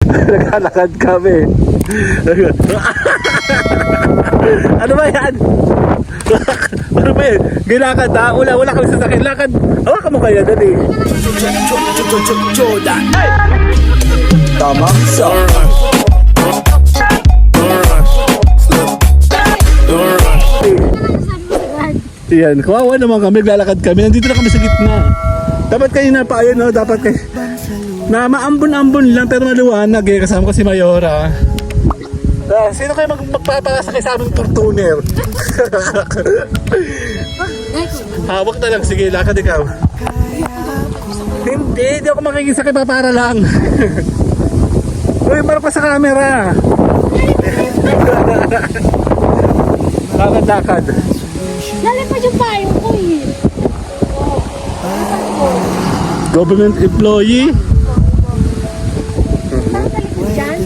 Naglalakad kami. Ano ba yan? Ano ba yan? Gilakad ha? Wala kami sasakyan. Lakad. Hawakan mo kaya dali. Jordan. Tama? So. Yan, kawawa naman kami, naglalakad kami. Nandito na kami sa gitna. Dapat kayo na pa, ayun, no? Dapat kayo na maambon-ambon lang pero maliwanag eh. Kasama ko si Mayora. Sino kayo magpapakasakay sa aming turtuner? Hawak na lang, sige, lakad ikaw. Hindi ako makikisakay pa para lang. Uy, para pa sa camera. Lakad. Lalipad yung payong ko eh. Government employee. Nakatalipad dyan?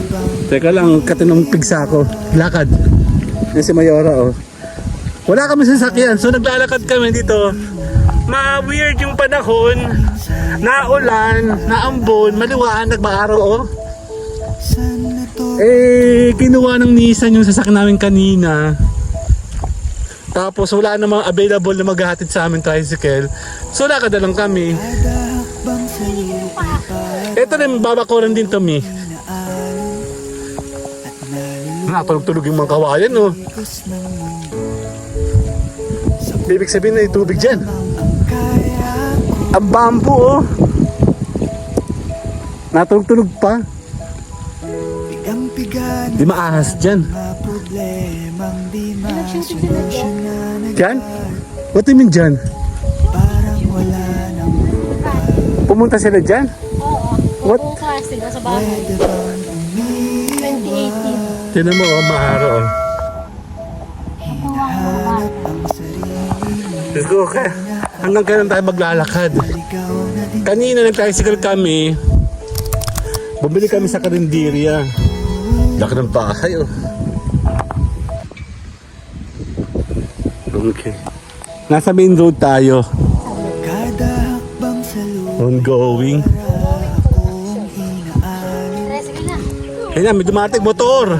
Teka lang, katinong pigsa ko. Lakad. Yan si Mayora, oh. Wala kami sasakyan, so naglalakad kami dito. Ma-weird yung panahon. Naulan, naambon, maliwanag, maaraw, oh. Kinuha ng Nissan yung sasakyan namin kanina. Tapos wala namang available na maghahatid sa amin tricycle. So lakad na lang kami. Ito rin, babakuran din to, Mi. Natulog-tulog yung mga kawayan, no? Ibig sabihin na yung tubig dyan. Ang bamboo, oh. Natulog-tulog pa. Di maahas dyan. Dyan? What do you mean dyan? Pumunta sila dyan? Oo. What? Pupunta sila sa bahay. 2018. Tinan mo, oh, maharo, oh. Let's go, okay. Hanggang kailan tayo maglalakad? Kanina nag-tricycle kami. Bumili kami sa karinderya. Laki ng bahay, oh. Okay. Nasa main road tayo. Ongoing. Sige na. Ayun na, may dumating motor.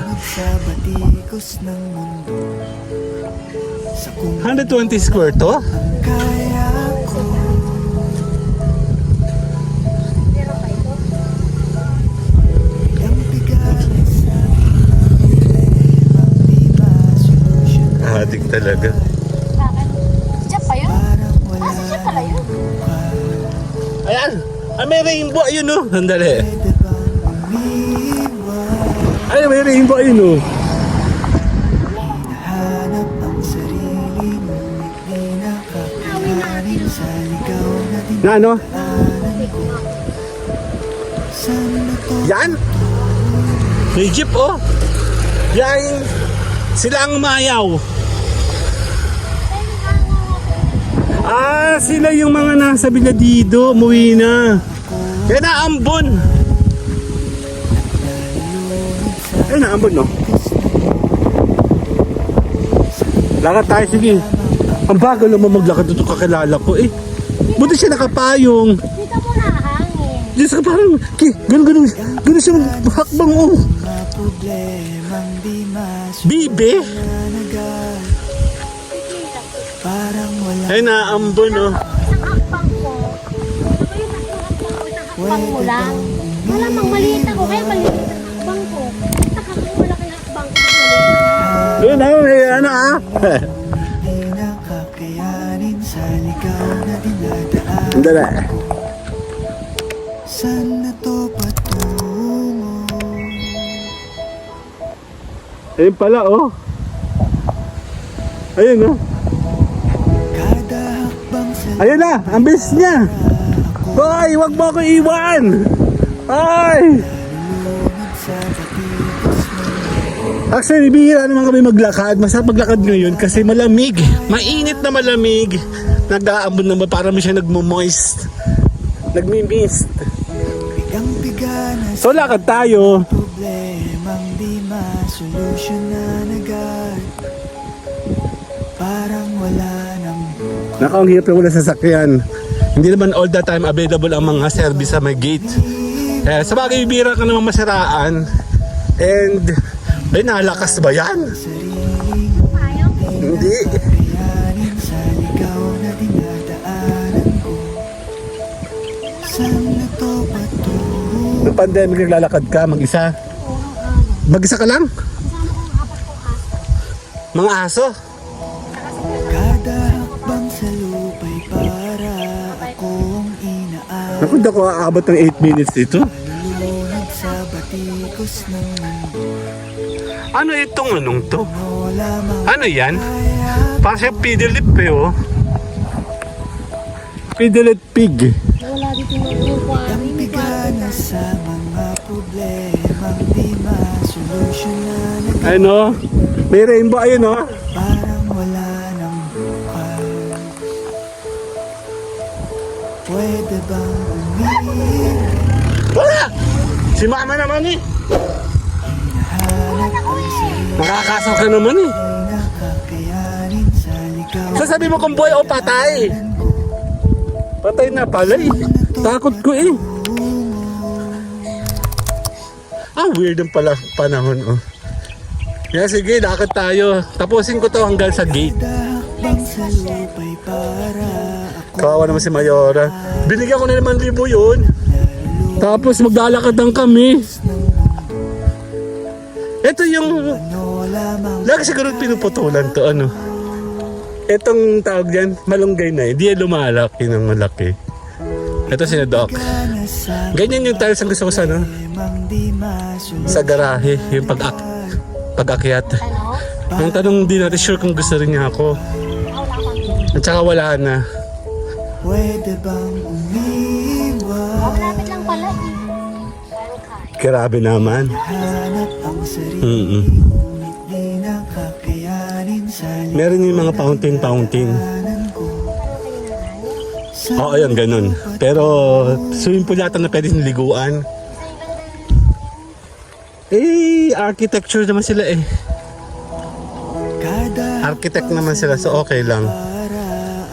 120 square to? Adik talaga. Diyan pa yun? Diyan pala yun? Ayan! May rainbow! Ayun, oh! Sandali. Ay, may rainbow! Ayun, oh! Na ano? Yan? May jeep, oh! Yan! Sila ang umayaw. Sila yung mga nasa Biladido, umuwi na. Kaya naambon. Ay, naambon, no? Lakad tayo, sige. Ang bagal naman maglakad ito, kakilala ko, eh. Buti siya nakapayong. Dito mo na hangin. Diyos ka, parang, ganun siyang hakbang, oh. Bibe? Ay, naambon, oh. Isang hakbang ko. Ito yung hakbang mo lang. Malamang maliit ako, kaya maliit ang hakbang ko. Nakakang malaki ang hakbang ko. Yun, ano, ah. Dala. Saan na to patungo? Ayun pala, oh. Ayun, oh. Kada hakbang sa Ayun na, ang bilis niya. Hoy, wag mo ako iwan. Hoy. sa batikos ng Actually, bihira naman kami maglakad. Masarap maglakad ngayon kasi malamig. Mainit na malamig. Nag-aambon naman para mo siya nagmo-moist. Nagmi-mist. bigang-biga na So, lakad tayo. problemang di masolusyonan agad. Parang wala nang Naka, ang hirap na wala sasakyan. Hindi naman all the time available ang mga service sa may gate. Sa bagay, bibira ka naman masiraan. And, ay, nalakas ba yan? Ayaw. Hindi. Kakayanin sa ligaw na dinadaanan ko. Saan na to patungo? Noong pandemic, naglalakad ka, mag-isa. Oo, ang araw. Mag-isa ka lang? Kasama ko ang apat kong aso. Mga aso. Kada hakbang sa lupay para akong inaan. Naku, hindi ako aabot ng 8 minutes dito. Lulunod sa batikos ng mundo. Ano itong anong to? Ano lamang Ano yan? kaya Parang siyang pidelip oh. Pidelip pig. Wala dito yung quarry. bigana sa mga problemang di masolusyonan. Ano? May rainbow, ayun oh. Parang wala nang bukas. Pwede bang umiiyak? Wala! Si mama naman eh. Hinahanap ang sarili Nakakasaw ka naman eh. na kakayanin sa ligaw. Sasabi mo kung buhay o patay. Patay na pala eh. Takot ko eh. Weird ang pala panahon oh. Kaya sige, lakad tayo. Tapusin ko to hanggang sa gate. Dahakbang sa lupay para ako Kawawa naman si Mayora. Binigyan ko na naman 5,000 yun. Tapos maglalakad lang kami. Ito yung... ano lamang Lagi siguro pinuputulan to ano. Itong tawag yan, malunggay na eh. Di yan lumalaki ng malaki. Ito si Doc. gana sa Ganyan yung tiles ang gusto ko sa ano. problemang di masolusyonan. Sa garahe, yung pag-akyat. Ano? Ang tanong, di natin sure kung gusto rin niya ako. Wala kami. At saka wala na. Pwede bang umiwas? Malapit lang pala eh. Parang kaya. Grabe naman. Hanap ang sarili Mm-mm. ngunit di nakakayanin sa Meron yung mga fountain. liganan ko. Oo, yan, ganun. Pero swimming pool yata na pwede niliguan. Architecture naman sila eh. Kada Architect naman sila, so okay lang. para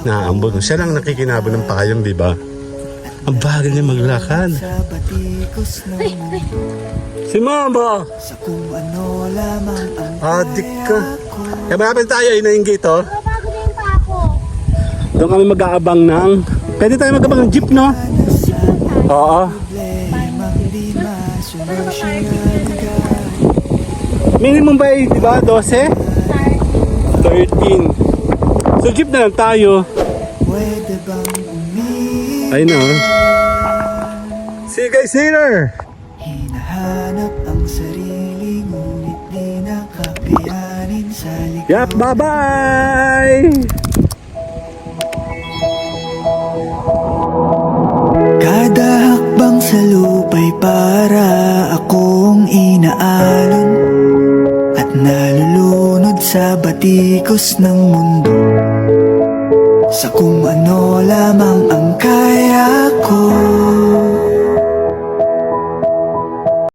Naambon. Siya lang nakikinabon ng pakayam, di ba? Ang bagal niya maglakad. sa batikos ng mundo. Si Mama! Sa kung ano lamang ang Adik ka. kaya ko. Kaya malapit tayo, inaing gate oh. Bago na yung pa ako. Doon kami mag-aabang ng... Pwede tayo mag-aabang ng jeep, no? Sa Oo. problemang di masolusyonan. Minimum ba di ba? 12? 13. So jeep na lang tayo. Pwede bang umiwas? Ayun na oh. See you guys later! Hinahanap ang sarili ngunit di nakakayanin sa ligaw. Yap, bye-bye! Kada hakbang sa lupay para akong inaalon at nalulunod sa batikos ng mundo. Sa kung ano lamang ang kaya ko.